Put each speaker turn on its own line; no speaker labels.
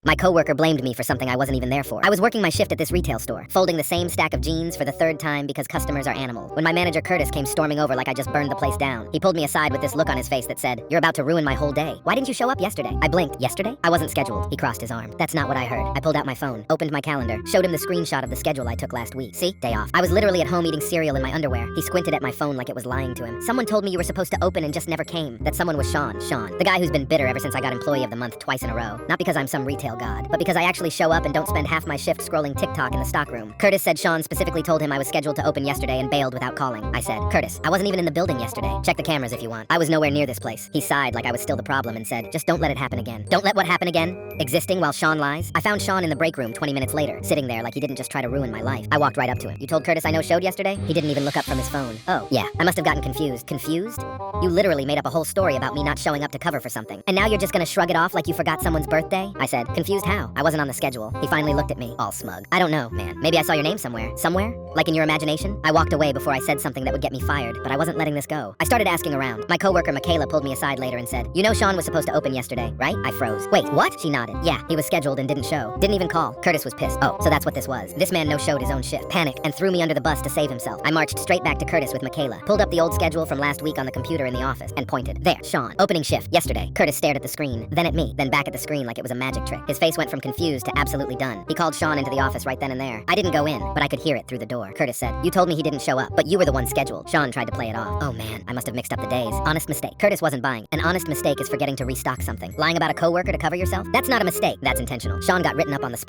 My coworker blamed me for something I wasn't even there for. I was working my shift at this retail store, folding the same stack of jeans for the third time because customers are animal, when my manager Curtis came storming over like I just burned the place down. He pulled me aside with this look on his face that said, "You're about to ruin my whole day. Why didn't you show up yesterday?" I blinked. Yesterday? I wasn't scheduled. He crossed his arm. That's not what I heard. I pulled out my phone, opened my calendar, showed him the screenshot of the schedule I took last week. See? Day off. I was literally at home eating cereal in my underwear. He squinted at my phone like it was lying to him. "Someone told me you were supposed to open and just never came." That someone was Sean. Sean. The guy who's been bitter ever since I got Employee of the Month twice in a row. Not because I'm some retail god, but because I actually show up and don't spend half my shift scrolling TikTok in the stockroom. Curtis said Sean specifically told him I was scheduled to open yesterday and bailed without calling. I said, "Curtis, I wasn't even in the building yesterday. Check the cameras if you want. I was nowhere near this place." He sighed like I was still the problem and said, "Just don't let it happen again." Don't let what happen again? Existing while Sean lies? I found Sean in the break room 20 minutes later, sitting there like he didn't just try to ruin my life. I walked right up to him. "You told Curtis I no showed yesterday?" He didn't even look up from his phone. "Oh, yeah, I must have gotten confused." Confused? You literally made up a whole story about me not showing up to cover for something. And now you're just gonna shrug it off like you forgot someone's birthday? I said, "Confused how? I wasn't on the schedule." He finally looked at me, all smug. "I don't know, man. Maybe I saw your name somewhere." Somewhere? Like in your imagination? I walked away before I said something that would get me fired, but I wasn't letting this go. I started asking around. My coworker Michaela pulled me aside later and said, "You know Sean was supposed to open yesterday, right?" I froze. "Wait, what?" She nodded. "Yeah, he was scheduled and didn't show. Didn't even call." Curtis was pissed. Oh, so that's what this was. This man no-showed his own shift. Panicked and threw me under the bus to save himself. I marched straight back to Curtis with Michaela, pulled up the old schedule from last week on the computer in the office, and pointed. "There, Sean. Opening shift, yesterday." Curtis stared at the screen, then at me, then back at the screen like it was a magic trick. His face went from confused to absolutely done. He called Sean into the office right then and there. I didn't go in, but I could hear it through the door. Curtis said, "You told me he didn't show up, but you were the one scheduled." Sean tried to play it off. Oh man, I must have mixed up the days. Honest mistake. Curtis wasn't buying. An honest mistake is forgetting to restock something. Lying about a coworker to cover yourself? That's not a mistake. That's intentional. Sean got written up on the spot.